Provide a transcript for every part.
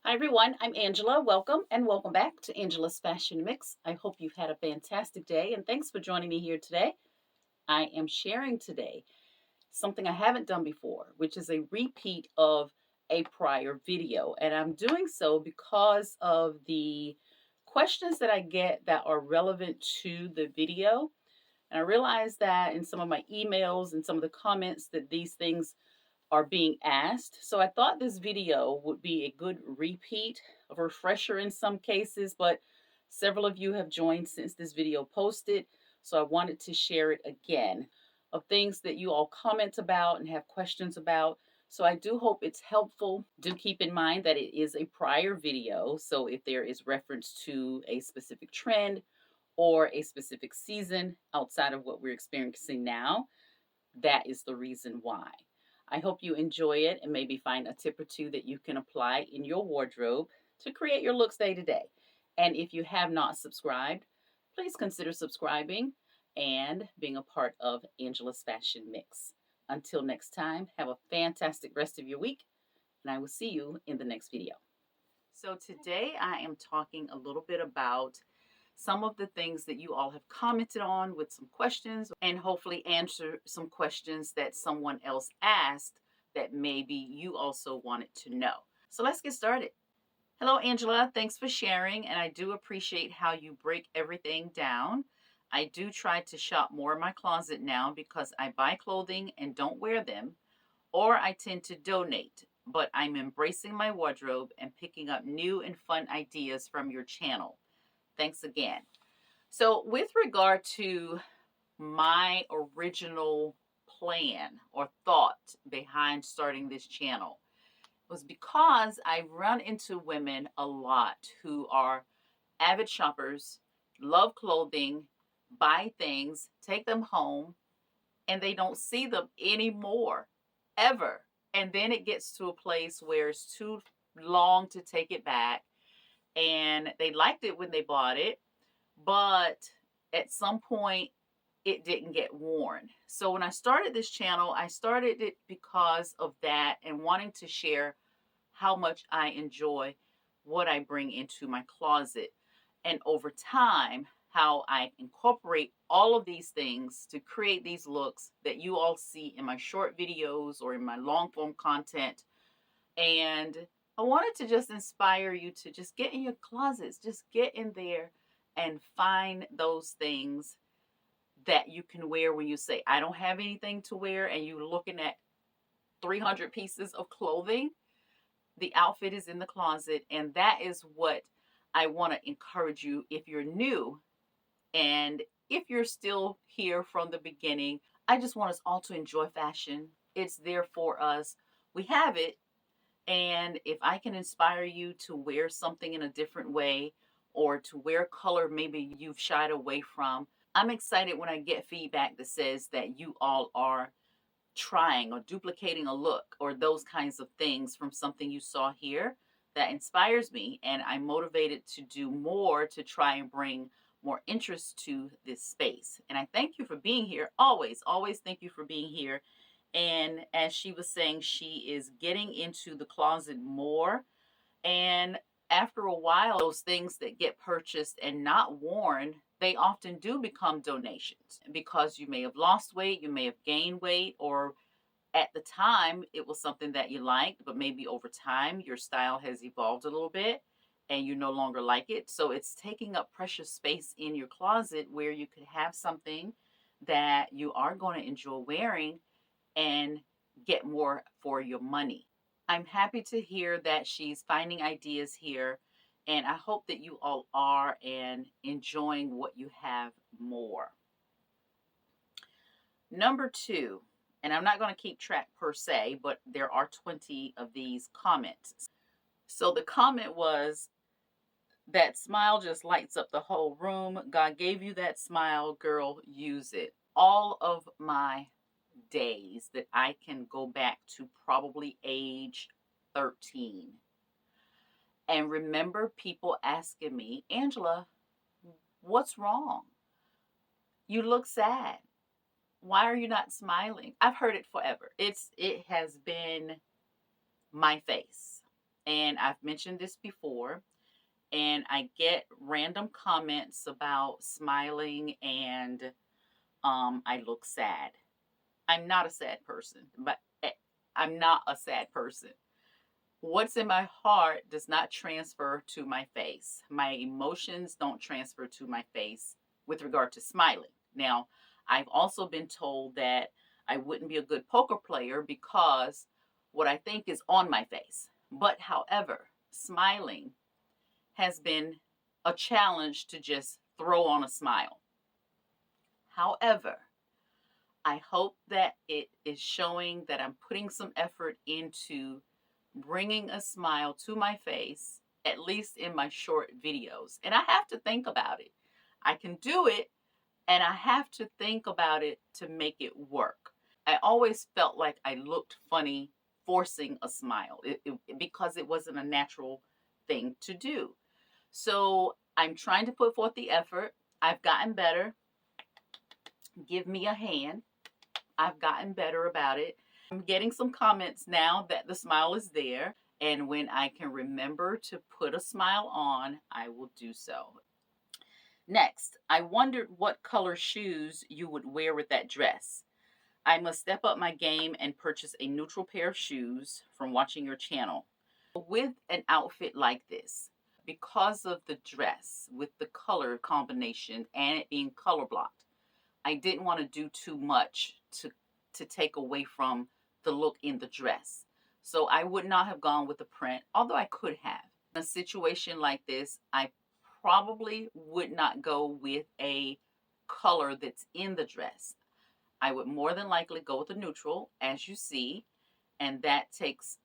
Hi everyone, I'm Angela. Welcome and welcome back to Angela's Fashion Mix. I hope you've had a fantastic day and thanks for joining me here today. I am sharing today something I haven't done before, which is a repeat of a prior video. And I'm doing so because of the questions that I get that are relevant to the video. And I realized that in some of my emails and some of the comments that these things are being asked. So I thought this video would be a good repeat, a refresher in some cases, but several of you have joined since this video posted. So I wanted to share it again of things that you all comment about and have questions about. So I do hope it's helpful. Do keep in mind that it is a prior video. So if there is reference to a specific trend or a specific season outside of what we're experiencing now, that is the reason why. I hope you enjoy it and maybe find a tip or two that you can apply in your wardrobe to create your looks day to day. And if you have not subscribed, please consider subscribing and being a part of Angela's Fashion Mix. Until next time, have a fantastic rest of your week, and I will see you in the next video. So today I am talking a little bit about some of the things that you all have commented on with some questions and hopefully answer some questions that someone else asked that maybe you also wanted to know. So let's get started. Hello, Angela. Thanks for sharing. And I do appreciate how you break everything down. I do try to shop more in my closet now because I buy clothing and don't wear them, or I tend to donate. But I'm embracing my wardrobe and picking up new and fun ideas from your channel. Thanks again. So, with regard to my original plan or thought behind starting this channel, was because I run into women a lot who are avid shoppers, love clothing, buy things, take them home, and they don't see them anymore, ever. And then it gets to a place where it's too long to take it back, and they liked it when they bought it, but at some point it didn't get worn. So when I started this channel, I started it because of that and wanting to share how much I enjoy what I bring into my closet. And over time, how I incorporate all of these things to create these looks that you all see in my short videos or in my long form content. And I wanted to just inspire you to just get in your closets, just get in there and find those things that you can wear when you say, I don't have anything to wear, and you're looking at 300 pieces of clothing. The outfit is in the closet, and that is what I want to encourage you if you're new. And if you're still here from the beginning, I just want us all to enjoy fashion. It's there for us. We have it. And if I can inspire you to wear something in a different way or to wear color maybe you've shied away from, I'm excited when I get feedback that says that you all are trying or duplicating a look or those kinds of things from something you saw here. That inspires me, and I'm motivated to do more to try and bring more interest to this space. And I thank you for being here. Always thank you for being here. And as she was saying, she is getting into the closet more. And after a while, those things that get purchased and not worn, they often do become donations because you may have lost weight, you may have gained weight, or at the time it was something that you liked, but maybe over time your style has evolved a little bit and you no longer like it. So it's taking up precious space in your closet where you could have something that you are going to enjoy wearing and get more for your money. I'm happy to hear that she's finding ideas here, and I hope that you all are and enjoying what you have more. Number two, and I'm not going to keep track per se, but there are 20 of these comments. So the comment was, that smile just lights up the whole room. God gave you that smile, girl, use it. All of my days that I can go back to probably age 13 and remember people asking me, Angela, what's wrong? You look sad. Why are you not smiling? I've heard it forever. It has been my face. And I've mentioned this before, and I get random comments about smiling and I look sad. I'm not a sad person, but I'm not a sad person. What's in my heart does not transfer to my face. My emotions don't transfer to my face with regard to smiling. Now, I've also been told that I wouldn't be a good poker player because what I think is on my face. But however, smiling has been a challenge to just throw on a smile. However, I hope that it is showing that I'm putting some effort into bringing a smile to my face, at least in my short videos. And I have to think about it. I can do it, and I have to think about it to make it work. I always felt like I looked funny forcing a smile because it wasn't a natural thing to do. So I'm trying to put forth the effort. I've gotten better. Give me a hand. I've gotten better about it. I'm getting some comments now that the smile is there. And when I can remember to put a smile on, I will do so. Next, I wondered what color shoes you would wear with that dress. I must step up my game and purchase a neutral pair of shoes from watching your channel. With an outfit like this, because of the dress, with the color combination and it being color blocked, I didn't want to do too much to take away from the look in the dress. So I would not have gone with the print, although I could have. In a situation like this, I probably would not go with a color that's in the dress. I would more than likely go with a neutral, as you see, and that takes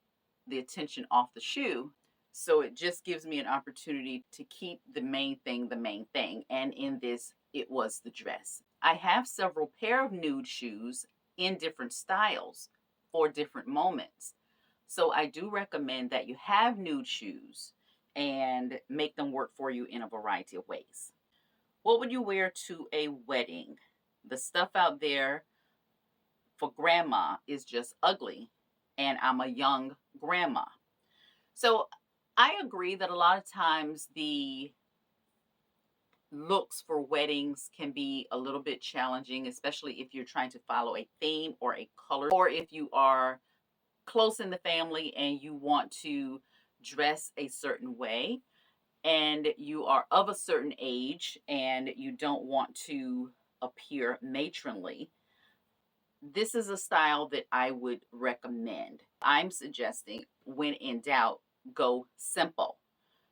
the attention off the shoe. So it just gives me an opportunity to keep the main thing the main thing. And in this, it was the dress. I have several pair of nude shoes in different styles for different moments. So I do recommend that you have nude shoes and make them work for you in a variety of ways. What would you wear to a wedding? The stuff out there for grandma is just ugly, and I'm a young grandma. So I agree that a lot of times the looks for weddings can be a little bit challenging, especially if you're trying to follow a theme or a color, or if you are close in the family and you want to dress a certain way and you are of a certain age and you don't want to appear matronly. This is a style that I would recommend. I'm suggesting, when in doubt, go simple.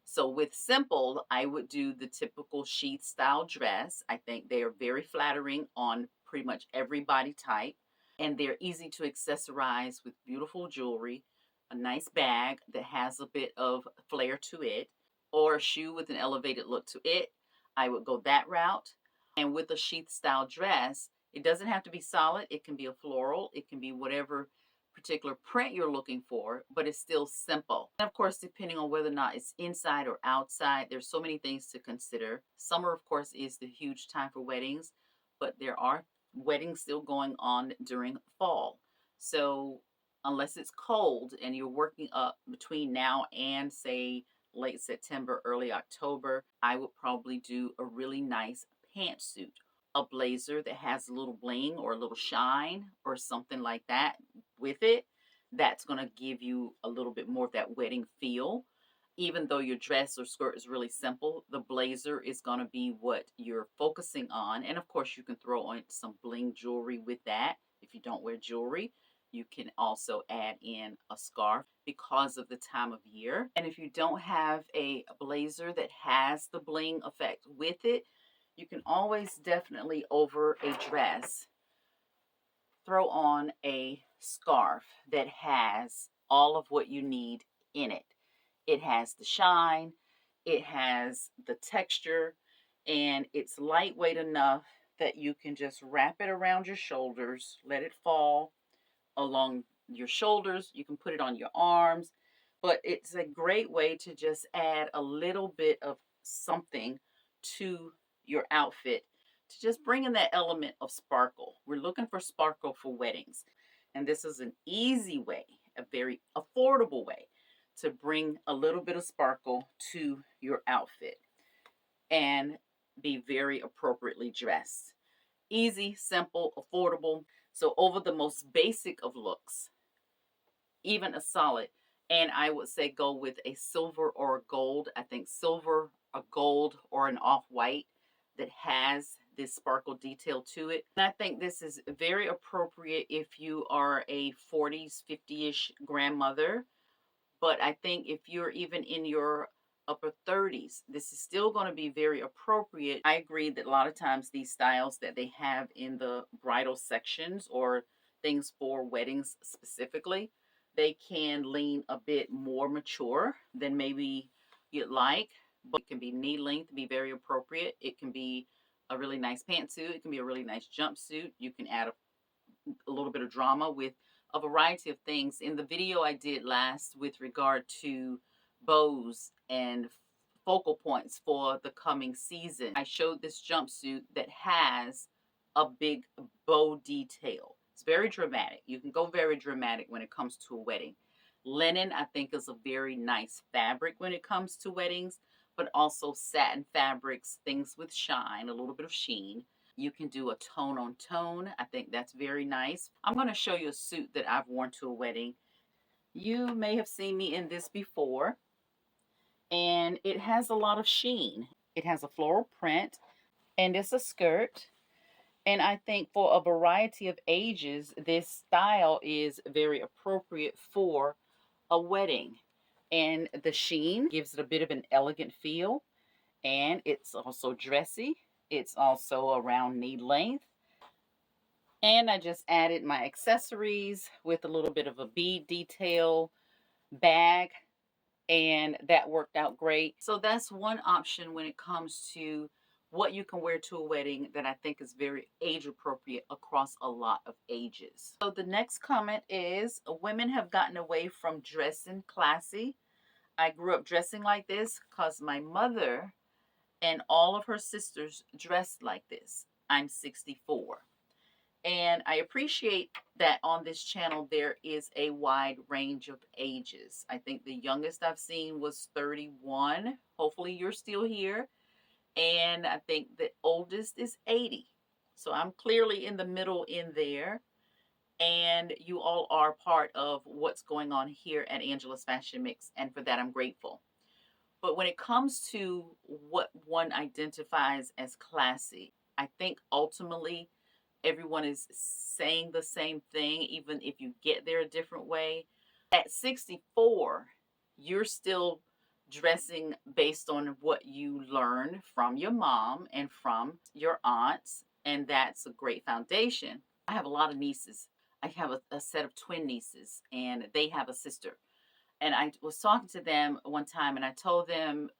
So with simple, I would do the typical sheath style dress. I think they are very flattering on pretty much every body type, and they're easy to accessorize with beautiful jewelry, a nice bag that has a bit of flair to it, or a shoe with an elevated look to it. I would go that route. And with a sheath style dress, it doesn't have to be solid. It can be a floral. It can be whatever particular print you're looking for, but it's still simple. And of course, depending on whether or not it's inside or outside, there's so many things to consider. Summer, of course, is the huge time for weddings, but there are weddings still going on during fall. So unless it's cold and you're working up between now and say late September, early October, I would probably do a really nice pantsuit, a blazer that has a little bling or a little shine or something like that with it. That's going to give you a little bit more of that wedding feel. Even though your dress or skirt is really simple, the blazer is going to be what you're focusing on. And of course, you can throw on some bling jewelry with that. If you don't wear jewelry, you can also add in a scarf because of the time of year. And if you don't have a blazer that has the bling effect with it, you can always definitely, over a dress, throw on a scarf that has all of what you need in it. It has the shine, it has the texture, and it's lightweight enough that you can just wrap it around your shoulders, let it fall along your shoulders. You can put it on your arms, but it's a great way to just add a little bit of something to your outfit to just bring in that element of sparkle. We're looking for sparkle for weddings, and this is an easy way, a very affordable way to bring a little bit of sparkle to your outfit and be very appropriately dressed. Easy, simple, affordable. So over the most basic of looks, even a solid. And I would say go with a silver or a gold. I think silver, a gold, or an off-white that has this sparkle detail to it. And I think this is very appropriate if you are a 40s, 50-ish grandmother. But I think if you're even in your upper 30s, this is still going to be very appropriate. I agree that a lot of times these styles that they have in the bridal sections or things for weddings specifically, they can lean a bit more mature than maybe you'd like, but it can be knee length, be very appropriate. It can be a really nice pantsuit. It can be a really nice jumpsuit. You can add a little bit of drama with a variety of things. In the video I did last with regard to bows and focal points for the coming season, I showed this jumpsuit that has a big bow detail. It's very dramatic. You can go very dramatic when it comes to a wedding. Linen, I think, is a very nice fabric when it comes to weddings, but also satin fabrics, things with shine, a little bit of sheen. You can do a tone on tone. I think that's very nice. I'm going to show you a suit that I've worn to a wedding. You may have seen me in this before, and it has a lot of sheen. It has a floral print, and it's a skirt. And I think for a variety of ages, this style is very appropriate for a wedding. And the sheen gives it a bit of an elegant feel, and it's also dressy. It's also around knee length. And I just added my accessories with a little bit of a bead detail bag, and that worked out great. So that's one option when it comes to what you can wear to a wedding that I think is very age appropriate across a lot of ages. So the next comment is, women have gotten away from dressing classy. I grew up dressing like this because my mother and all of her sisters dressed like this. I'm 64. And I appreciate that on this channel there is a wide range of ages. I think the youngest I've seen was 31. Hopefully you're still here. And I think the oldest is 80. So I'm clearly in the middle in there. And you all are part of what's going on here at Angela's Fashion Mix. And for that, I'm grateful. But when it comes to what one identifies as classy, I think ultimately everyone is saying the same thing, even if you get there a different way. At 64, you're still dressing based on what you learned from your mom and from your aunts, and that's a great foundation. I have a lot of nieces. I have a set of twin nieces, and they have a sister. And I was talking to them one time, and I told them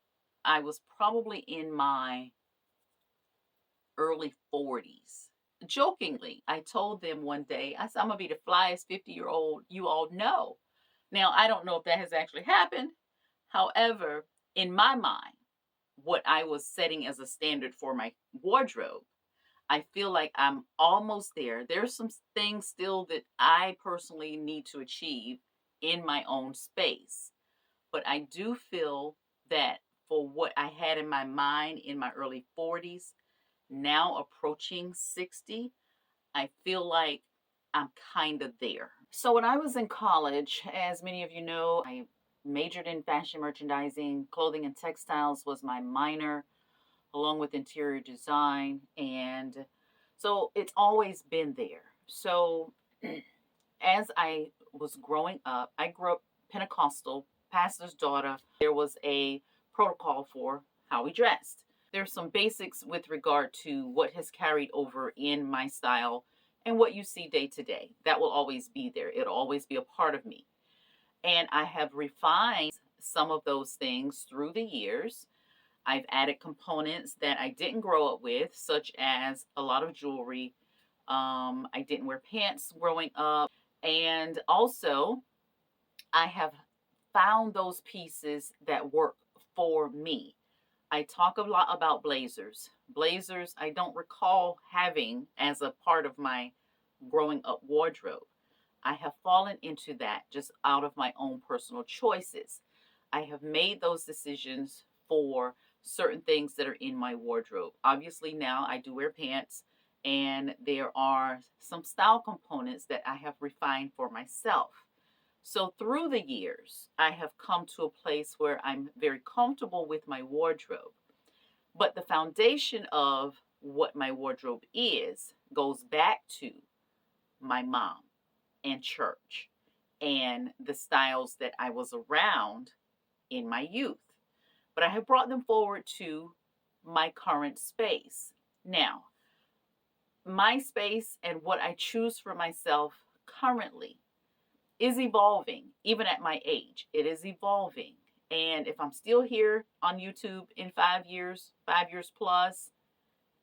I was probably in my early 40s. Jokingly, I told them one day, I said, I'm going to be the flyest 50-year-old you all know. Now, I don't know if that has actually happened. However, in my mind, what I was setting as a standard for my wardrobe, I feel like I'm almost there. There's some things still that I personally need to achieve in my own space. But I do feel that for what I had in my mind in my early 40s, now approaching 60, I feel like I'm kind of there. So when I was in college, as many of you know, I majored in fashion merchandising. Clothing and textiles was my minor, along with interior design. And so it's always been there. So as I was growing up, I grew up Pentecostal, pastor's daughter. There was a protocol for how we dressed. There's some basics with regard to what has carried over in my style and what you see day to day. That will always be there. It'll always be a part of me. And I have refined some of those things through the years. I've added components that I didn't grow up with, such as a lot of jewelry. I didn't wear pants growing up. And also, I have found those pieces that work for me. I talk a lot about blazers. Blazers, I don't recall having as a part of my growing up wardrobe. I have fallen into that just out of my own personal choices. I have made those decisions for certain things that are in my wardrobe. Obviously, now I do wear pants, and there are some style components that I have refined for myself. So, through the years, I have come to a place where I'm very comfortable with my wardrobe. But the foundation of what my wardrobe is goes back to my mom and church and the styles that I was around in my youth. But I have brought them forward to my current space. Now, my space and what I choose for myself currently is evolving, even at my age. It is evolving. And if I'm still here on YouTube in 5 years, 5 years plus,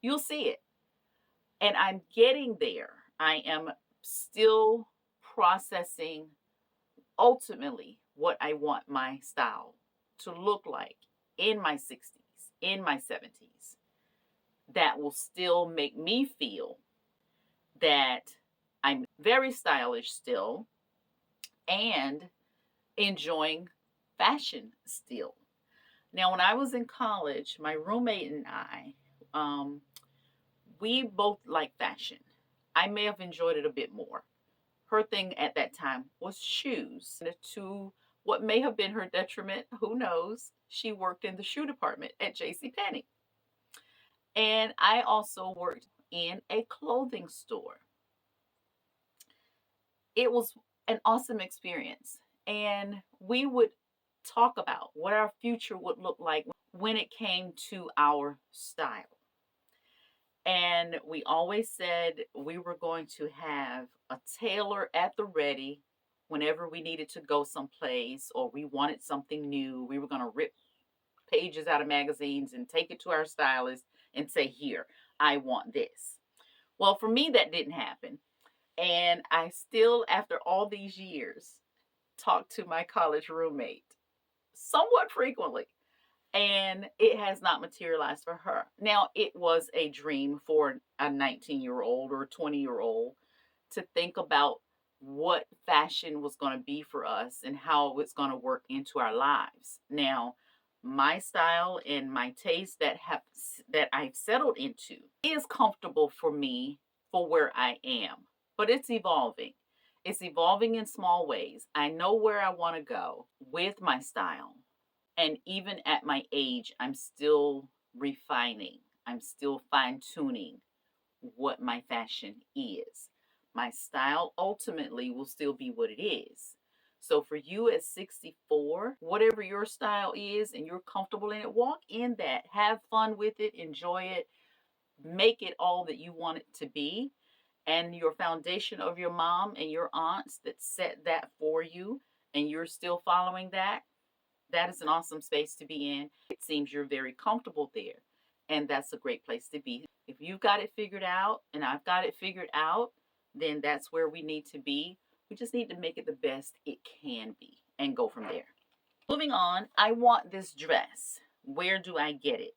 you'll see it. And I'm getting there. I am still processing ultimately what I want my style to look like in my 60s, in my 70s, that will still make me feel that I'm very stylish still and enjoying fashion still. Now, when I was in college, my roommate and I, we both like fashion. I may have enjoyed it a bit more. Her thing at that time was shoes. To what may have been her detriment, who knows? She worked in the shoe department at JCPenney. And I also worked in a clothing store. It was an awesome experience. And we would talk about what our future would look like when it came to our style. And we always said we were going to have a tailor at the ready whenever we needed to go someplace or we wanted something new. We were going to rip pages out of magazines and take it to our stylist and say, here, I want this. Well, for me, that didn't happen. And I still, after all these years, talk to my college roommate somewhat frequently. And it has not materialized for her. Now, it was a dream for a 19-year-old or a 20-year-old to think about what fashion was going to be for us and how it's going to work into our lives. Now, my style and my taste that I've settled into is comfortable for me for where I am, but it's evolving. It's evolving in small ways. I know where I want to go with my style. And even at my age, I'm still refining. I'm still fine tuning what my fashion is. My style ultimately will still be what it is. So for you at 64, whatever your style is and you're comfortable in it, walk in that. Have fun with it. Enjoy it. Make it all that you want it to be. And your foundation of your mom and your aunts that set that for you, and you're still following that, that is an awesome space to be in. It seems you're very comfortable there. And that's a great place to be. If you've got it figured out and I've got it figured out, then that's where we need to be. We just need to make it the best it can be and go from there. Moving on, I want this dress. Where do I get it?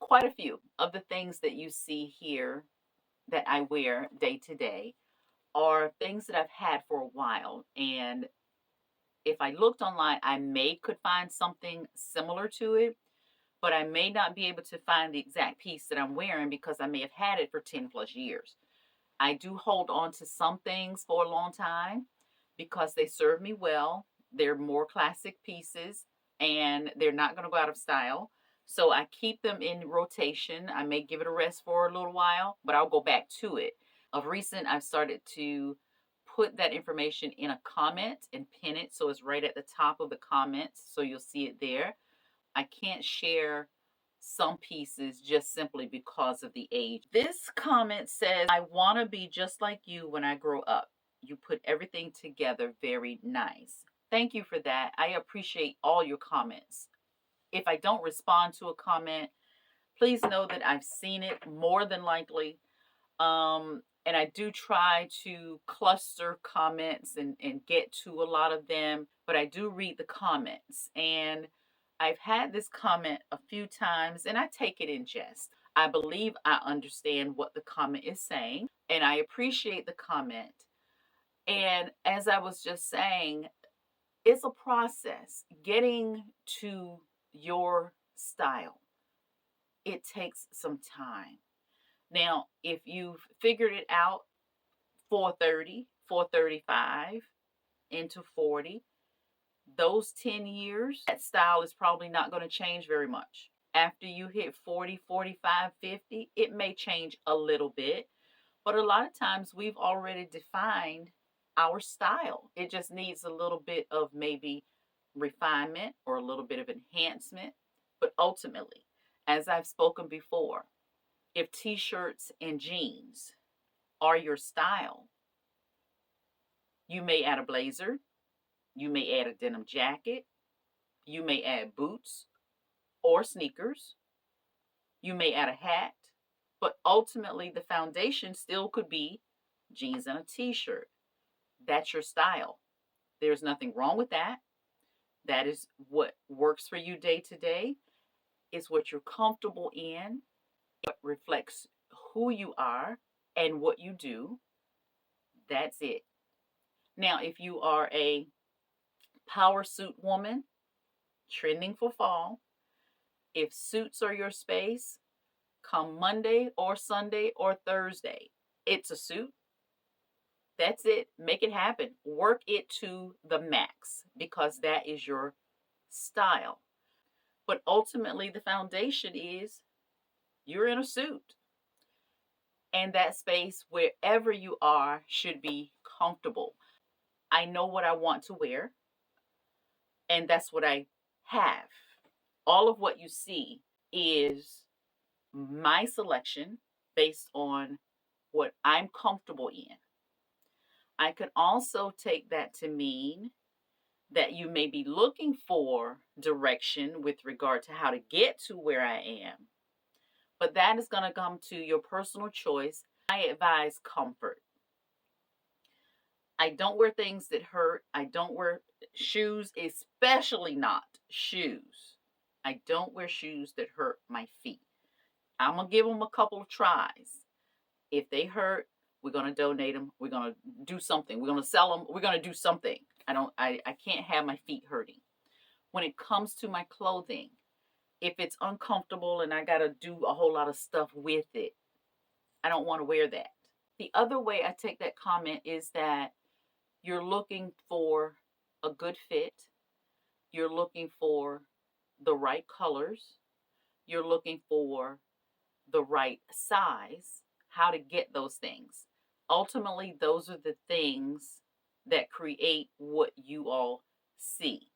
Quite a few of the things that you see here that I wear day to day are things that I've had for a while. And if I looked online, I could find something similar to it, but I may not be able to find the exact piece that I'm wearing because I may have had it for 10 plus years. I do hold on to some things for a long time because they serve me well. They're more classic pieces and they're not going to go out of style. So I keep them in rotation. I may give it a rest for a little while, but I'll go back to it. Of recent, I've started to put that information in a comment and pin it so it's right at the top of the comments so you'll see it there. I can't share some pieces just simply because of the age. This comment says, I want to be just like you when I grow up. You put everything together very nice. Thank you for that. I appreciate all your comments. If I don't respond to a comment, please know that I've seen it more than likely. And I do try to cluster comments and get to a lot of them, but I do read the comments. And I've had this comment a few times and I take it in jest. I believe I understand what the comment is saying and I appreciate the comment. And as I was just saying, It's a process getting to your style. It takes some time. Now, if you've figured it out 430, 435 into 40, those 10 years, that style is probably not going to change very much. After you hit 40, 45, 50, it may change a little bit, but a lot of times we've already defined our style. It just needs a little bit of maybe refinement or a little bit of enhancement. But ultimately, as I've spoken before, if t-shirts and jeans are your style, you may add a blazer, you may add a denim jacket, you may add boots or sneakers, you may add a hat, but ultimately the foundation still could be jeans and a t-shirt. That's your style. There's nothing wrong with that. That is what works for you day to day. It's what you're comfortable in. It reflects who you are and what you do. That's it. Now, if you are a power suit woman, trending for fall, if suits are your space, come Monday or Sunday or Thursday, it's a suit. That's it. Make it happen. Work it to the max because that is your style. But ultimately, the foundation is you're in a suit. And that space, wherever you are, should be comfortable. I know what I want to wear, and that's what I have. All of what you see is my selection based on what I'm comfortable in. I could also take that to mean that you may be looking for direction with regard to how to get to where I am, but that is going to come to your personal choice. I advise comfort. I don't wear things that hurt. I don't wear shoes, especially not shoes. I don't wear shoes that hurt my feet. I'm going to give them a couple of tries. If they hurt, we're going to donate them. We're going to do something. We're going to sell them. We're going to do something. I can't have my feet hurting. When it comes to my clothing, if it's uncomfortable and I got to do a whole lot of stuff with it, I don't want to wear that. The other way I take that comment is that you're looking for a good fit. You're looking for the right colors. You're looking for the right size, how to get those things. Ultimately, those are the things that create what you all see.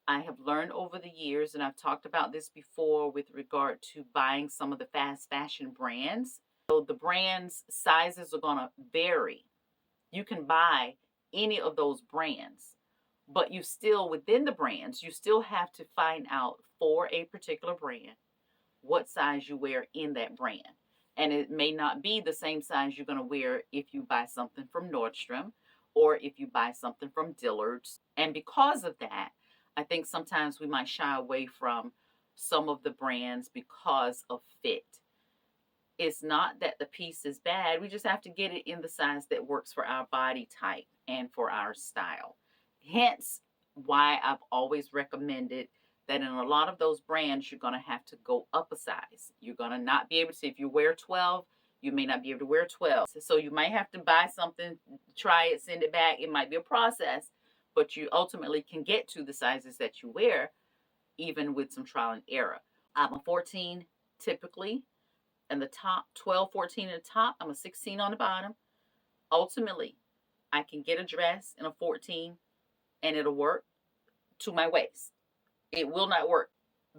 I have learned over the years, and I've talked about this before with regard to buying some of the fast fashion brands. So the brands' sizes are going to vary. You can buy any of those brands, but you still, within the brands, you still have to find out for a particular brand what size you wear in that brand. And it may not be the same size you're going to wear if you buy something from Nordstrom or if you buy something from Dillard's. And because of that, I think sometimes we might shy away from some of the brands because of fit. It's not that the piece is bad. We just have to get it in the size that works for our body type and for our style. Hence why I've always recommended that in a lot of those brands, you're going to have to go up a size. You're going to not be able to, if you wear 12, you may not be able to wear 12. So you might have to buy something, try it, send it back. It might be a process, but you ultimately can get to the sizes that you wear, even with some trial and error. I'm a 14 typically, and the top, 12, 14 in the top. I'm a 16 on the bottom. Ultimately, I can get a dress in a 14 and it'll work to my waist. It will not work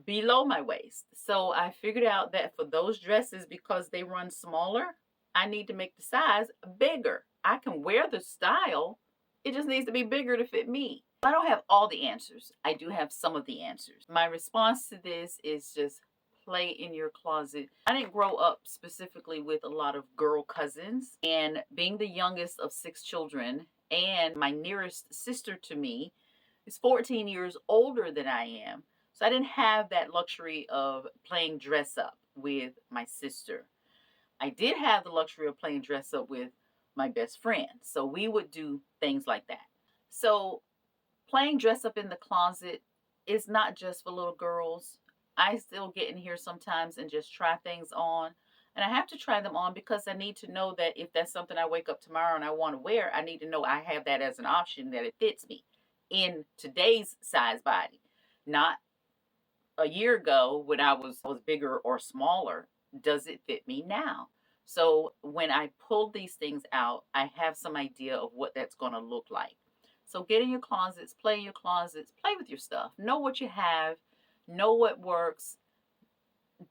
below my waist. So I figured out that for those dresses, because they run smaller, I need to make the size bigger. I can wear the style. It just needs to be bigger to fit me. I don't have all the answers. I do have some of the answers. My response to this is just play in your closet. I didn't grow up specifically with a lot of girl cousins, and being the youngest of 6 children and my nearest sister to me is 14 years older than I am. So I didn't have that luxury of playing dress up with my sister. I did have the luxury of playing dress up with my best friend. So we would do things like that. So Playing dress up in the closet is not just for little girls. I still get in here sometimes and just try things on. And I have to try them on because I need to know that if that's something I wake up tomorrow and I want to wear, I need to know I have that as an option, that it fits me in today's size body, not a year ago when I was bigger or smaller. Does it fit me now? So when I pull these things out, I have some idea of what that's going to look like. So get in your closets, play in your closets, play with your stuff. Know what you have, know what works.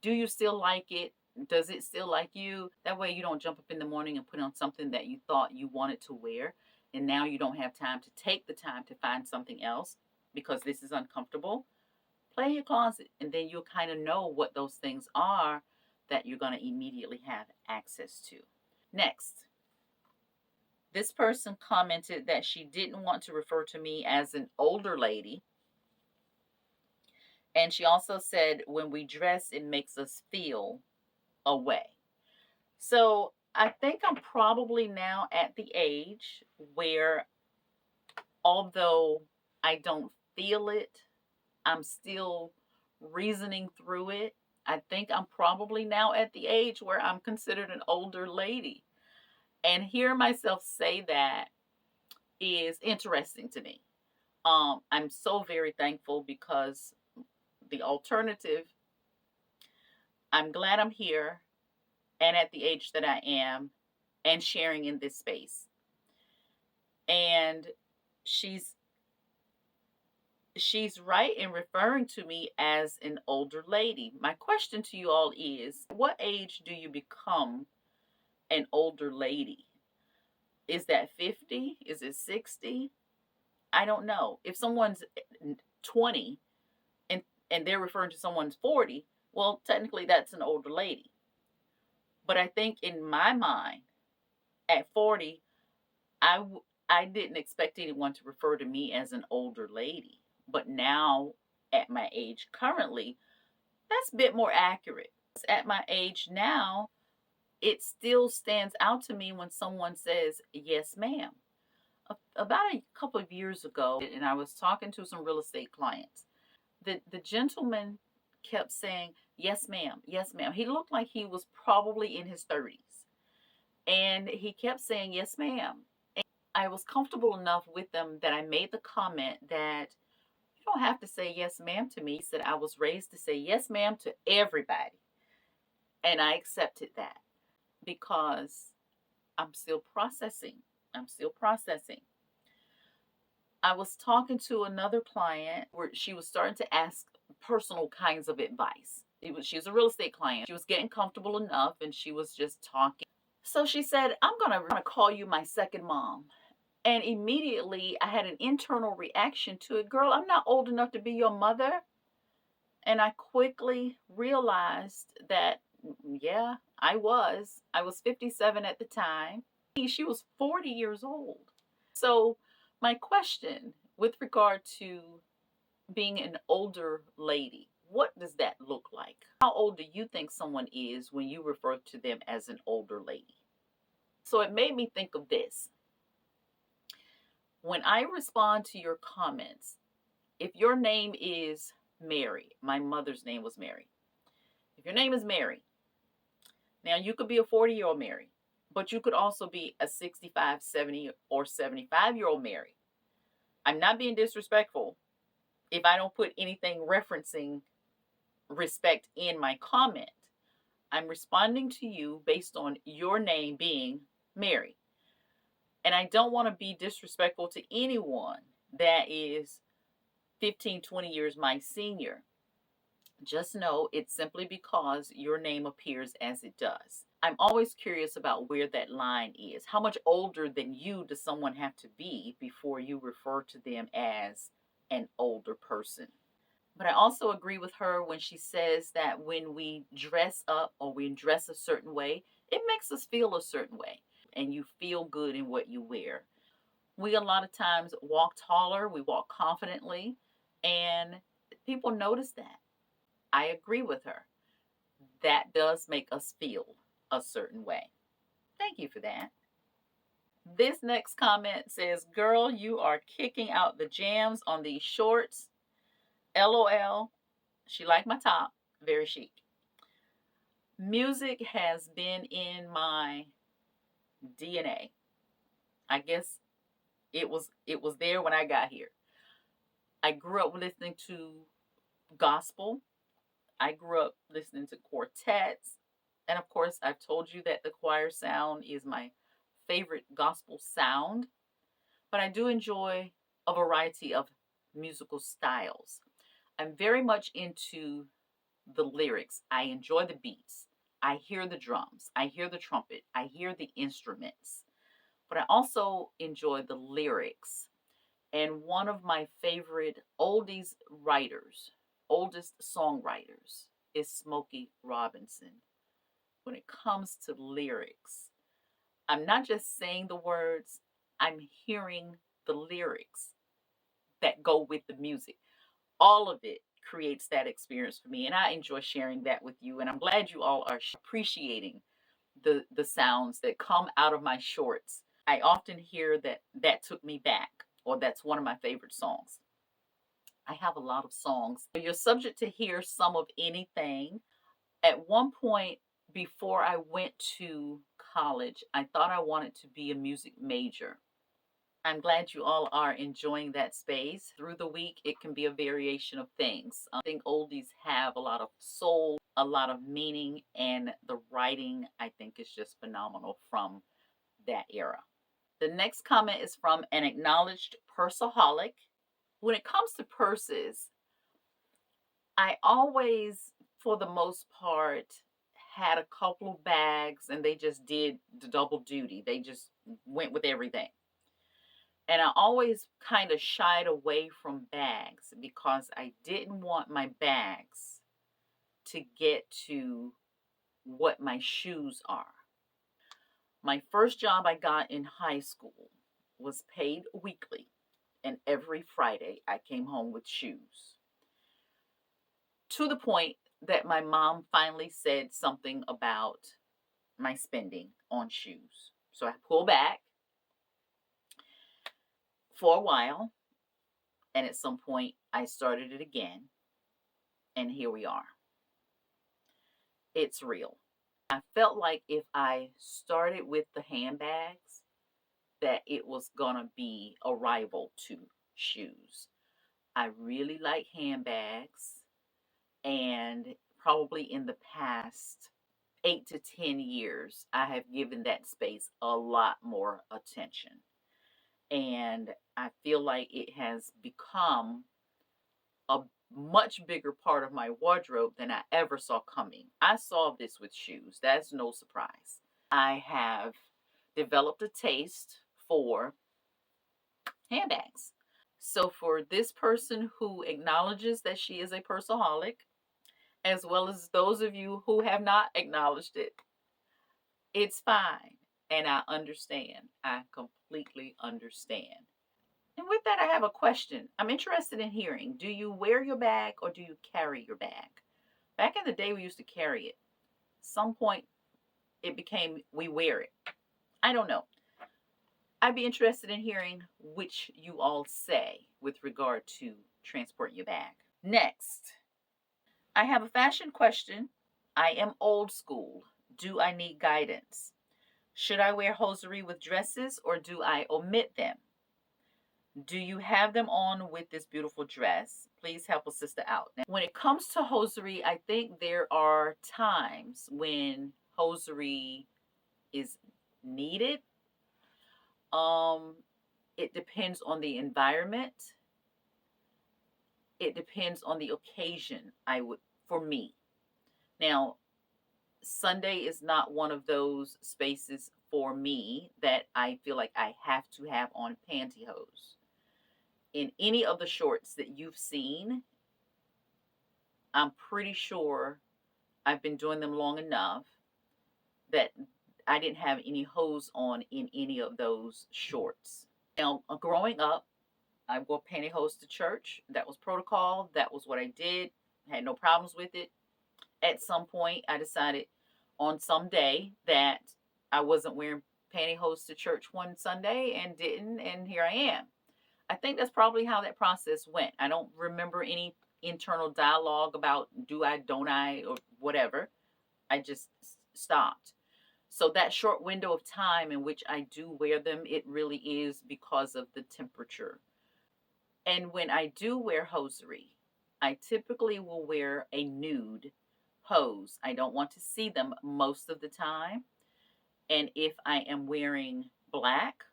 Do you still like it? Does it still like you? That way you don't jump up in the morning and put on something that you thought you wanted to wear. And now you don't have time to take the time to find something else because this is uncomfortable. Play in your closet, and then you'll kind of know what those things are that you're going to immediately have access to. Next, this person commented that she didn't want to refer to me as an older lady. And she also said, when we dress, it makes us feel away. So I think I'm probably now at the age where, although I don't feel it, I'm still reasoning through it. I think I'm probably now at the age where I'm considered an older lady. And hear myself say that is interesting to me. I'm so very thankful because the alternative, I'm glad I'm here and at the age that I am and sharing in this space. And she's right in referring to me as an older lady. My question to you all is, what age do you become an older lady? Is that 50? Is it 60? I don't know. If someone's 20 and they're referring to someone's 40, well, technically that's an older lady. But I think in my mind, at 40, I didn't expect anyone to refer to me as an older lady. But now, at my age currently, that's a bit more accurate. At my age now, it still stands out to me when someone says, yes, ma'am. About a couple of years ago, and I was talking to some real estate clients, the gentleman kept saying, yes, ma'am, yes, ma'am. He looked like he was probably in his 30s. And he kept saying, yes, ma'am. And I was comfortable enough with them that I made the comment that you don't have to say yes, ma'am to me. He said I was raised to say yes, ma'am to everybody. And I accepted that because I'm still processing. I'm still processing. I was talking to another client where she was starting to ask personal kinds of advice. She was a real estate client. She was getting comfortable enough and she was just talking. So she said, I'm going to call you my second mom. And immediately I had an internal reaction to it. Girl, I'm not old enough to be your mother. And I quickly realized that, yeah, I was. I was 57 at the time. She was 40 years old. So my question with regard to being an older lady, what does that look like? How old do you think someone is when you refer to them as an older lady? So it made me think of this. When I respond to your comments, if your name is Mary, my mother's name was Mary. If your name is Mary, now you could be a 40-year-old Mary, but you could also be a 65, 70, or 75-year-old Mary. I'm not being disrespectful if I don't put anything referencing respect in my comment. I'm responding to you based on your name being Mary. And I don't want to be disrespectful to anyone that is 15, 20 years my senior. Just know it's simply because your name appears as it does. I'm always curious about where that line is. How much older than you does someone have to be before you refer to them as an older person? But I also agree with her when she says that when we dress up or we dress a certain way, it makes us feel a certain way and you feel good in what you wear. We a lot of times walk taller, we walk confidently, and people notice that. I agree with her. That does make us feel a certain way. Thank you for that. This next comment says, "Girl, you are kicking out the jams on these shorts. LOL." She liked my top. Very chic. Music has been in my DNA. I guess it was there when I got here. I grew up listening to gospel. I grew up listening to quartets. And of course, I've told you that the choir sound is my favorite gospel sound. But I do enjoy a variety of musical styles. I'm very much into the lyrics. I enjoy the beats. I hear the drums. I hear the trumpet. I hear the instruments. But I also enjoy the lyrics. And one of my favorite oldest songwriters, is Smokey Robinson. When it comes to lyrics, I'm not just saying the words, I'm hearing the lyrics that go with the music. All of it creates that experience for me, and I enjoy sharing that with you. And I'm glad you all are appreciating the sounds that come out of my shorts. I often hear that took me back, or that's one of my favorite songs. I have a lot of songs. You're subject to hear some of anything. At one point, before I went to college, I thought I wanted to be a music major. I'm glad you all are enjoying that space. Through the week, it can be a variation of things. I think oldies have a lot of soul, a lot of meaning, and the writing, I think, is just phenomenal from that era. The next comment is from an acknowledged purseaholic. When it comes to purses, I always, for the most part, had a couple of bags and they just did the double duty. They just went with everything. And I always kind of shied away from bags because I didn't want my bags to get to what my shoes are. My first job I got in high school was paid weekly, and every Friday I came home with shoes. To the point that my mom finally said something about my spending on shoes. So I pulled back for a while, and at some point I started it again, and here we are. It's real. I felt like if I started with the handbags, that it was gonna be a rival to shoes. I really like handbags, and probably in the past 8 to 10 years, I have given that space a lot more attention. And I feel like it has become a much bigger part of my wardrobe than I ever saw coming. I saw this with shoes. That's no surprise. I have developed a taste for handbags. So, for this person who acknowledges that she is a purseaholic, as well as those of you who have not acknowledged it, it's fine. And I understand. I completely understand. And with that, I have a question. I'm interested in hearing, do you wear your bag or do you carry your bag? Back in the day, we used to carry it. Some point, it became we wear it. I don't know. I'd be interested in hearing which you all say with regard to transporting your bag. Next, I have a fashion question. I am old school. Do I need guidance? Should I wear hosiery with dresses or do I omit them? Do you have them on with this beautiful dress? Please help a sister out. Now, when it comes to hosiery, I think there are times when hosiery is needed. It depends on the environment. It depends on the occasion, for me. Now, Sunday is not one of those spaces for me that I feel like I have to have on pantyhose. In any of the shorts that you've seen, I'm pretty sure I've been doing them long enough that I didn't have any hose on in any of those shorts. Now, growing up, I wore pantyhose to church. That was protocol. That was what I did. I had no problems with it. At some point, I decided on some day that I wasn't wearing pantyhose to church one Sunday and didn't, and here I am. I think that's probably how that process went. I don't remember any internal dialogue about do I, don't I, or whatever. I just stopped. So that short window of time in which I do wear them, it really is because of the temperature. And when I do wear hosiery, I typically will wear a nude hose. I don't want to see them most of the time. And if I am wearing black,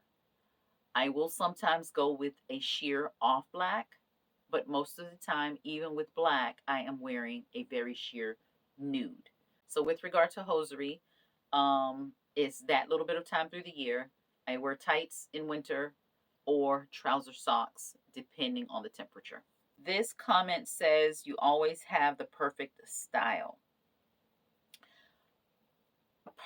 I will sometimes go with a sheer off black. But most of the time, even with black, I am wearing a very sheer nude. So with regard to hosiery, it's that little bit of time through the year. I wear tights in winter or trouser socks, depending on the temperature. This comment says you always have the perfect style.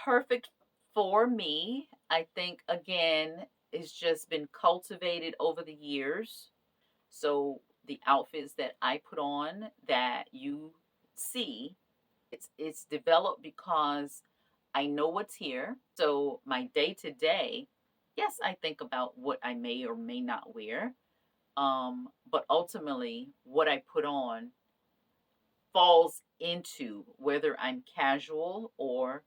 Perfect for me, I think, again, it's just been cultivated over the years. So the outfits that I put on that you see, it's developed because I know what's here. So my day to day, yes, I think about what I may or may not wear. But ultimately, what I put on falls into whether I'm casual or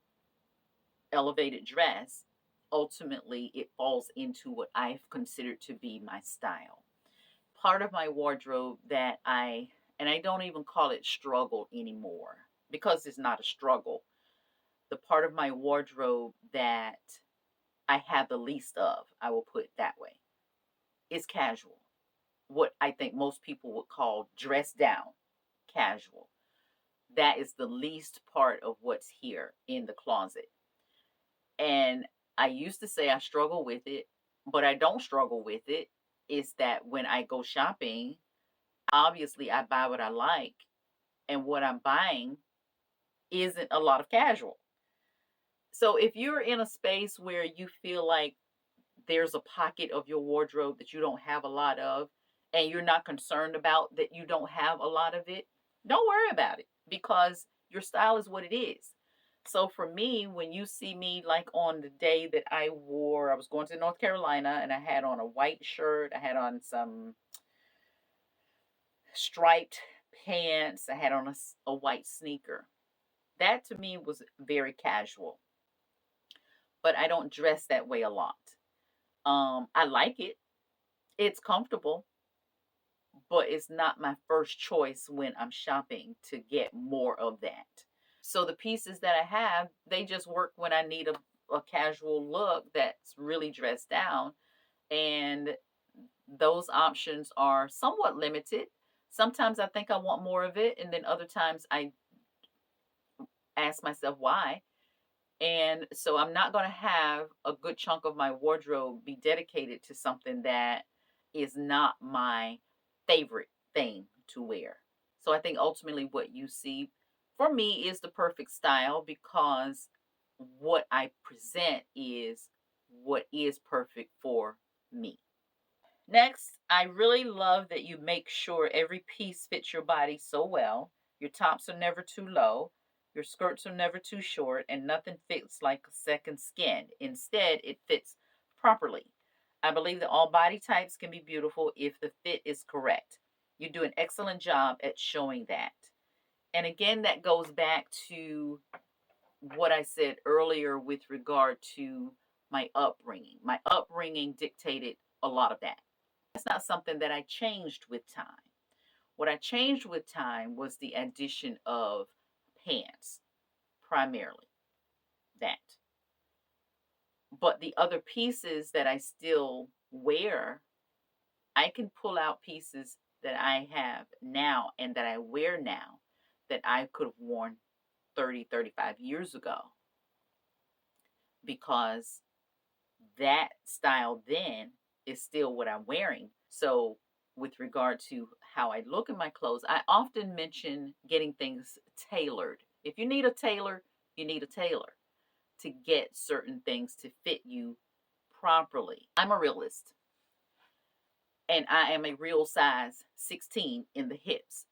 elevated dress. Ultimately, it falls into what I've considered to be my style. Part of my wardrobe that and I don't even call it struggle anymore because it's not a struggle. The part of my wardrobe that I have the least of, I will put it that way, is casual. What I think most people would call dress down casual. That is the least part of what's here in the closet. And I used to say I struggle with it, but I don't struggle with it. Is that when I go shopping, obviously I buy what I like, and what I'm buying isn't a lot of casual. So if you're in a space where you feel like there's a pocket of your wardrobe that you don't have a lot of, and you're not concerned about that you don't have a lot of it, don't worry about it because your style is what it is. So for me, when you see me like on the day that I was going to North Carolina and I had on a white shirt, I had on some striped pants, I had on a white sneaker. That to me was very casual, but I don't dress that way a lot. I like it. It's comfortable, but it's not my first choice when I'm shopping to get more of that. So the pieces that I have, they just work when I need a casual look that's really dressed down. And those options are somewhat limited. Sometimes I think I want more of it, and then other times I ask myself why. And so I'm not going to have a good chunk of my wardrobe be dedicated to something that is not my favorite thing to wear. So I think ultimately what you see for me is the perfect style because what I present is what is perfect for me. Next, I really love that you make sure every piece fits your body so well. Your tops are never too low, your skirts are never too short, and nothing fits like a second skin. Instead, it fits properly. I believe that all body types can be beautiful if the fit is correct. You do an excellent job at showing that. And again, that goes back to what I said earlier with regard to my upbringing. My upbringing dictated a lot of that. That's not something that I changed with time. What I changed with time was the addition of pants, primarily that. But the other pieces that I still wear, I can pull out pieces that I have now and that I wear now that I could have worn 30, 35 years ago because that style then is still what I'm wearing. So, with regard to how I look in my clothes, I often mention getting things tailored. If you need a tailor, you need a tailor to get certain things to fit you properly. I'm a realist and I am a real size 16 in the hips.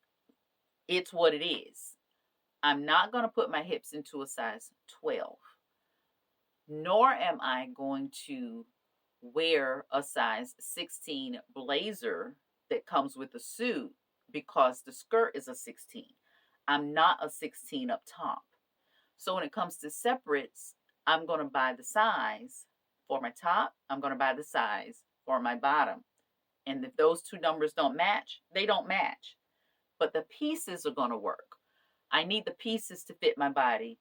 It's what it is. I'm not going to put my hips into a size 12. nor am I going to wear a size 16 blazer that comes with a suit because the skirt is a 16. I'm not a 16 up top. So when it comes to separates, I'm going to buy the size for my top, I'm going to buy the size for my bottom. And if those two numbers don't match, they don't match. But the pieces are going to work. I need the pieces to fit my body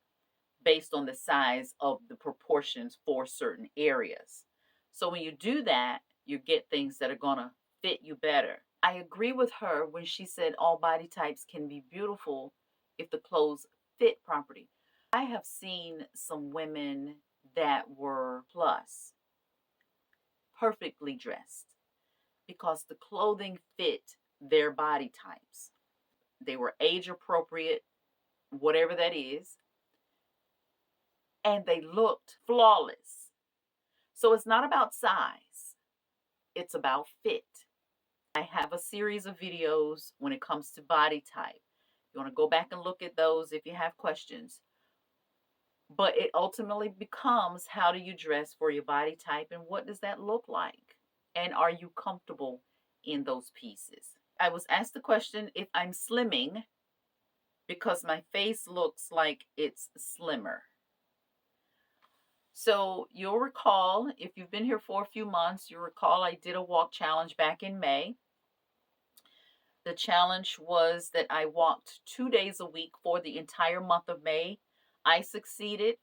based on the size of the proportions for certain areas. So when you do that, you get things that are going to fit you better. I agree with her when she said all body types can be beautiful if the clothes fit properly. I have seen some women that were plus, perfectly dressed, because the clothing fit their body types. They were age appropriate, whatever that is, and they looked flawless. So it's not about size, it's about fit. I have a series of videos when it comes to body type. You want to go back and look at those if you have questions. But it ultimately becomes, how do you dress for your body type and what does that look like? And are you comfortable in those pieces? I was asked the question if I'm slimming because my face looks like it's slimmer. So you'll recall, if you've been here for a few months, you'll recall I did a walk challenge back in May. The challenge was that I walked 2 days a week for the entire month of May. I succeeded.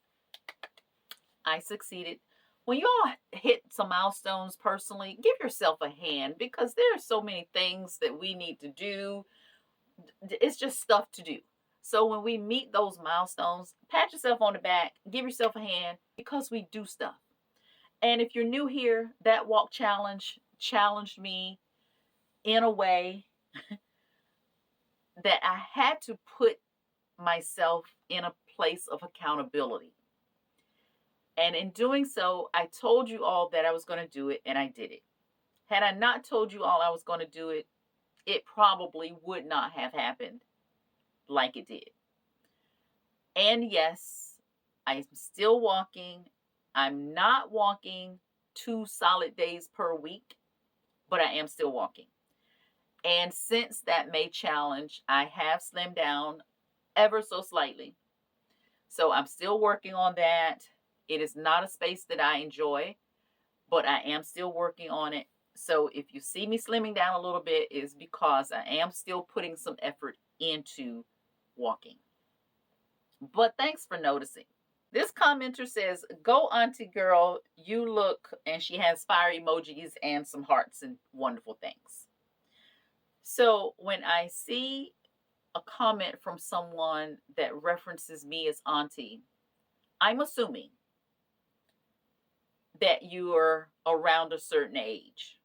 When you all hit some milestones personally, give yourself a hand because there are so many things that we need to do. It's just stuff to do. So when we meet those milestones, pat yourself on the back, give yourself a hand because we do stuff. And if you're new here, that walk challenge challenged me in a way that I had to put myself in a place of accountability. And in doing so, I told you all that I was going to do it, and I did it. Had I not told you all I was going to do it, it probably would not have happened like it did. And yes, I'm still walking. I'm not walking 2 solid days per week, but I am still walking. And since that May challenge, I have slimmed down ever so slightly. So I'm still working on that. It is not a space that I enjoy, but I am still working on it. So if you see me slimming down a little bit, is because I am still putting some effort into walking. But thanks for noticing. This commenter says, "Go auntie girl, you look," and she has fire emojis and some hearts and wonderful things. So when I see a comment from someone that references me as auntie, I'm assuming that you're around a certain age.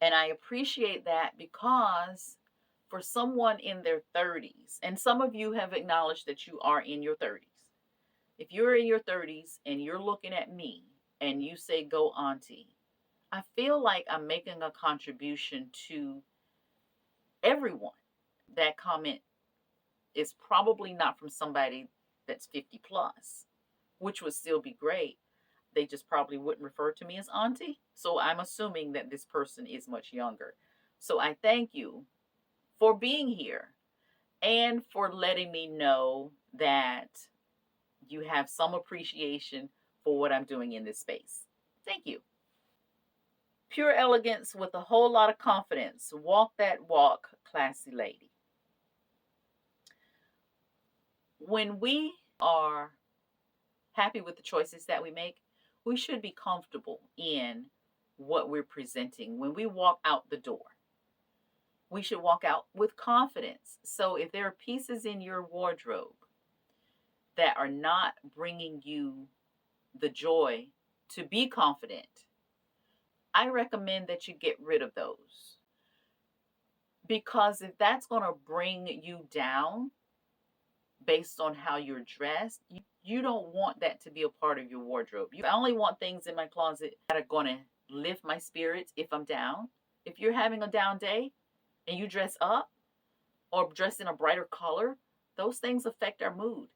And I appreciate that because for someone in their 30s, and some of you have acknowledged that you are in your 30s. If you're in your 30s and you're looking at me and you say, "Go auntie," I feel like I'm making a contribution to everyone. That comment is probably not from somebody that's 50 plus, which would still be great. They just probably wouldn't refer to me as auntie. So I'm assuming that this person is much younger. So I thank you for being here and for letting me know that you have some appreciation for what I'm doing in this space. Thank you. Pure elegance with a whole lot of confidence. Walk that walk, classy lady. When we are happy with the choices that we make, we should be comfortable in what we're presenting. When we walk out the door, we should walk out with confidence. So if there are pieces in your wardrobe that are not bringing you the joy to be confident, I recommend that you get rid of those. Because if that's going to bring you down based on how you're dressed, you don't want that to be a part of your wardrobe. I only want things in my closet that are going to lift my spirits if I'm down. If you're having a down day and you dress up or dress in a brighter color, those things affect our mood.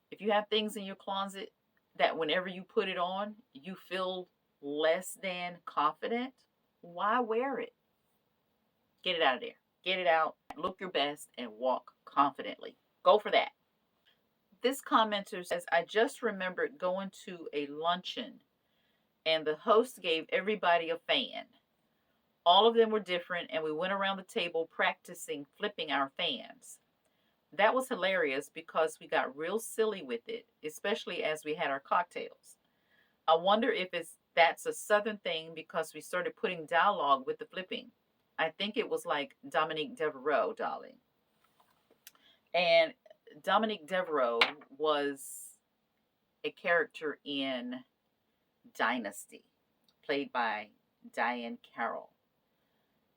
If you have things in your closet that whenever you put it on, you feel less than confident, why wear it? Get it out of there. Get it out, look your best, and walk confidently. Go for that. This commenter says, I just remembered going to a luncheon and the host gave everybody a fan. All of them were different, and we went around the table practicing flipping our fans. That was hilarious because we got real silly with it, especially as we had our cocktails. I wonder if that's a Southern thing because we started putting dialogue with the flipping. I think it was like Dominique Devereaux, darling. And Dominique Devereaux was a character in Dynasty, played by Diane Carroll.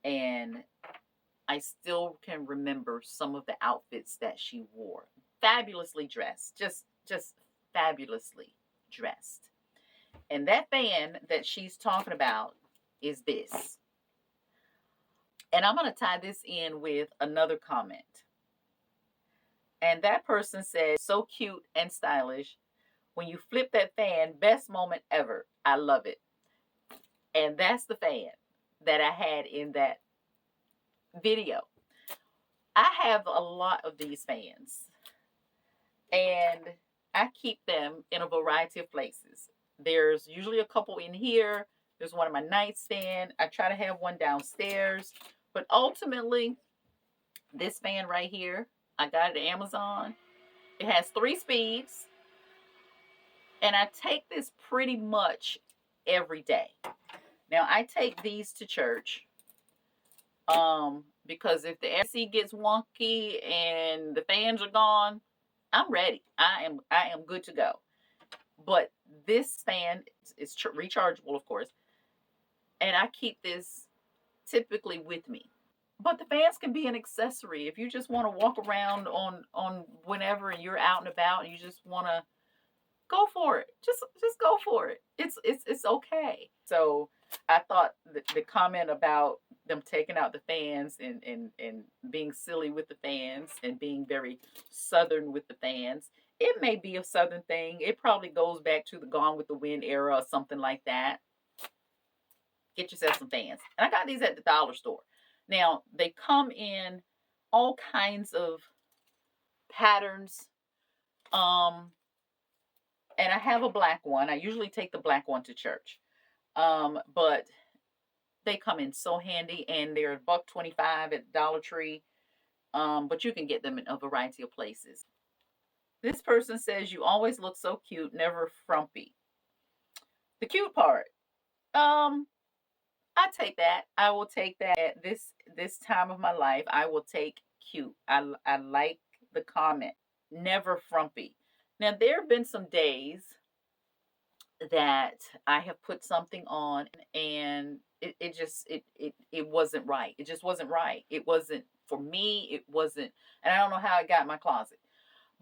And I still can remember some of the outfits that she wore. Fabulously dressed, just fabulously dressed. And that fan that she's talking about is this. And I'm going to tie this in with another comment. And that person said, so cute and stylish. When you flip that fan, best moment ever. I love it. And that's the fan that I had in that video. I have a lot of these fans. And I keep them in a variety of places. There's usually a couple in here. There's one in my nightstand. I try to have one downstairs. But ultimately, this fan right here, I got it at Amazon. It has 3 speeds. And I take this pretty much every day. Now, I take these to church. Because if the AC gets wonky and the fans are gone, I'm ready. I am good to go. But this fan is rechargeable, of course. And I keep this typically with me. But the fans can be an accessory. If you just want to walk around on whenever and you're out and about and you just want to go for it. Just go for it. It's okay. So I thought the comment about them taking out the fans and being silly with the fans and being very Southern with the fans, it may be a Southern thing. It probably goes back to the Gone with the Wind era or something like that. Get yourself some fans. And I got these at the dollar store. Now, they come in all kinds of patterns. And I have a black one. I usually take the black one to church. But they come in so handy, and they're $1.25 at Dollar Tree. But you can get them in a variety of places. This person says, you always look so cute, never frumpy. The cute part. I take that. I will take that at this time of my life. I will take cute. I like the comment. Never frumpy. Now, there have been some days that I have put something on and it wasn't right. It just wasn't right. It wasn't for me. It wasn't, and I don't know how it got in my closet.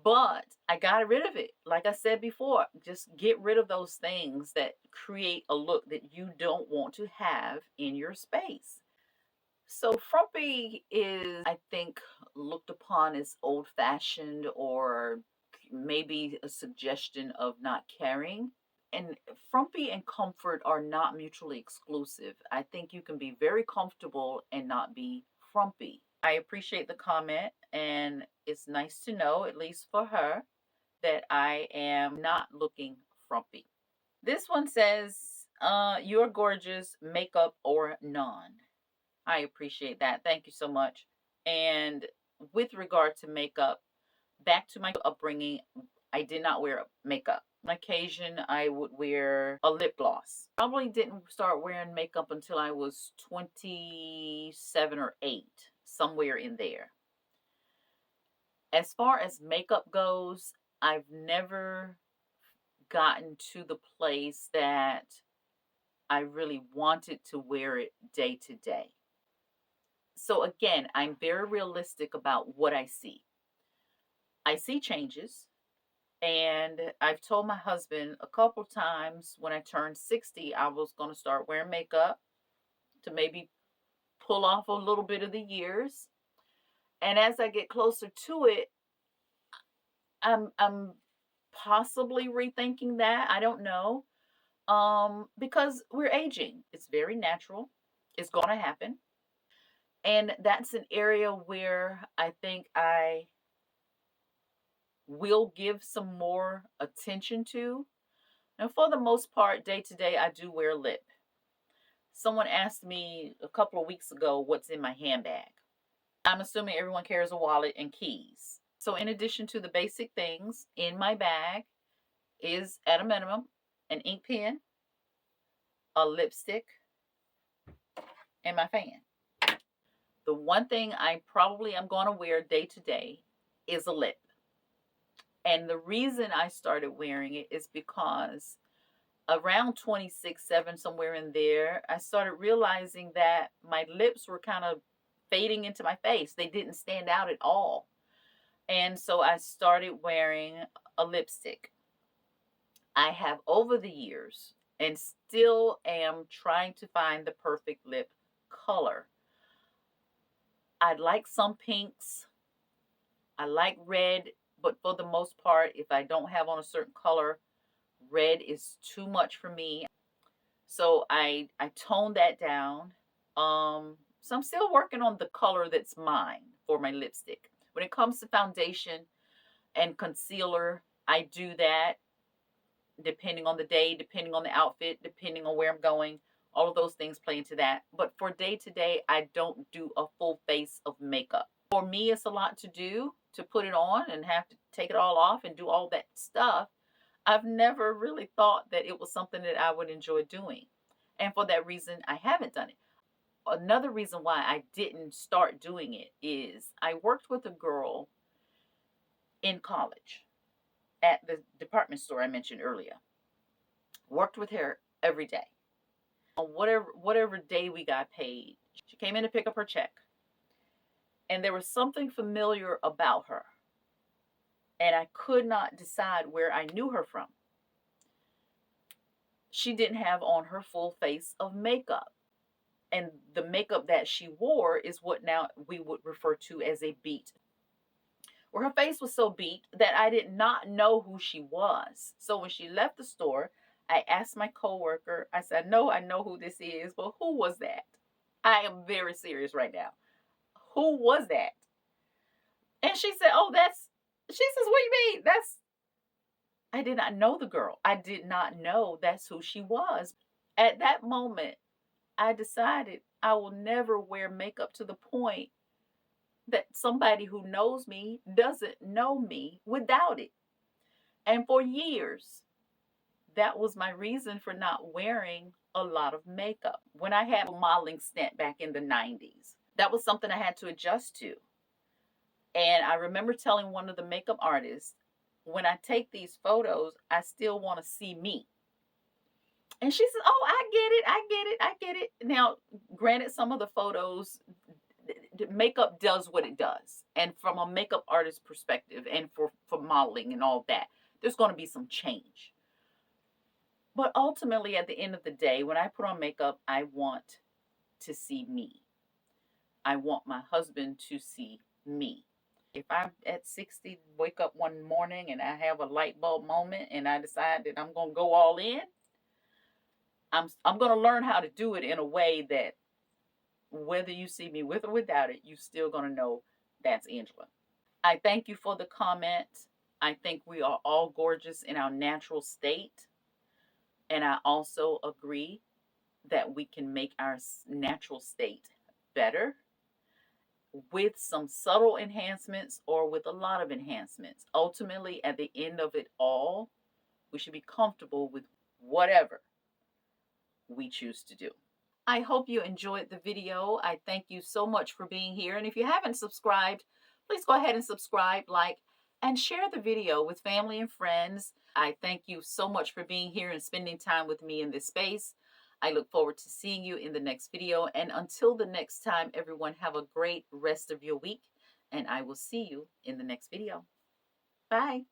But I got rid of it. Like I said before, just get rid of those things that create a look that you don't want to have in your space. So frumpy is, I think, looked upon as old-fashioned or maybe a suggestion of not caring. And frumpy and comfort are not mutually exclusive. I think you can be very comfortable and not be frumpy. I appreciate the comment, and it's nice to know, at least for her, that I am not looking frumpy. This one says, you're gorgeous, makeup or none. I appreciate that. Thank you so much. And with regard to makeup, back to my upbringing, I did not wear makeup. On occasion, I would wear a lip gloss. Probably didn't start wearing makeup until I was 27 or 8, somewhere in there. As far as makeup goes, I've never gotten to the place that I really wanted to wear it day to day. So again, I'm very realistic about what I see. I see changes. And I've told my husband a couple times when I turned 60, I was going to start wearing makeup to maybe pull off a little bit of the years. And as I get closer to it, I'm possibly rethinking that. I don't know. Because we're aging. It's very natural. It's going to happen. And that's an area where I think I will give some more attention to. And for the most part, day to day, I do wear lip. Someone asked me a couple of weeks ago what's in my handbag. I'm assuming everyone carries a wallet and keys. So, in addition to the basic things, in my bag is at a minimum an ink pen, a lipstick, and my fan. The one thing I probably am going to wear day to day is a lip. And the reason I started wearing it is because around 26, 7, somewhere in there, I started realizing that my lips were kind of fading into my face. They didn't stand out at all. And so I started wearing a lipstick. I have over the years and still am trying to find the perfect lip color. I like some pinks. I like red, but for the most part, if I don't have on a certain color, red is too much for me. So I toned that down. So I'm still working on the color that's mine for my lipstick. When it comes to foundation and concealer, I do that depending on the day, depending on the outfit, depending on where I'm going. All of those things play into that. But for day to day, I don't do a full face of makeup. For me, it's a lot to do to put it on and have to take it all off and do all that stuff. I've never really thought that it was something that I would enjoy doing. And for that reason, I haven't done it. Another reason why I didn't start doing it is I worked with a girl in college at the department store I mentioned earlier. Worked with her every day. On whatever day we got paid, she came in to pick up her check. And there was something familiar about her. And I could not decide where I knew her from. She didn't have on her full face of makeup. And the makeup that she wore is what now we would refer to as a beat. Where her face was so beat that I did not know who she was. So when she left the store, I asked my coworker, I said, no, I know who this is, but who was that? I am very serious right now. Who was that? And she said, oh, she says, what do you mean? I did not know the girl. I did not know that's who she was. At that moment, I decided I will never wear makeup to the point that somebody who knows me doesn't know me without it. And for years, that was my reason for not wearing a lot of makeup. When I had a modeling stint back in the 90s, that was something I had to adjust to. And I remember telling one of the makeup artists, when I take these photos, I still want to see me. And she said, oh, I get it. Now, granted, some of the photos, makeup does what it does. And from a makeup artist perspective and for modeling and all that, there's going to be some change. But ultimately, at the end of the day, when I put on makeup, I want to see me. I want my husband to see me. If I'm at 60, wake up one morning and I have a light bulb moment and I decide that I'm going to go all in, I'm going to learn how to do it in a way that whether you see me with or without it, you're still going to know that's Angela. I thank you for the comment. I think we are all gorgeous in our natural state. And I also agree that we can make our natural state better with some subtle enhancements or with a lot of enhancements. Ultimately, at the end of it all, we should be comfortable with whatever we choose to do. I hope you enjoyed the video. I thank you so much for being here. And if you haven't subscribed, please go ahead and subscribe, like, and share the video with family and friends. I thank you so much for being here and spending time with me in this space. I look forward to seeing you in the next video. And until the next time, everyone, have a great rest of your week. And I will see you in the next video. Bye.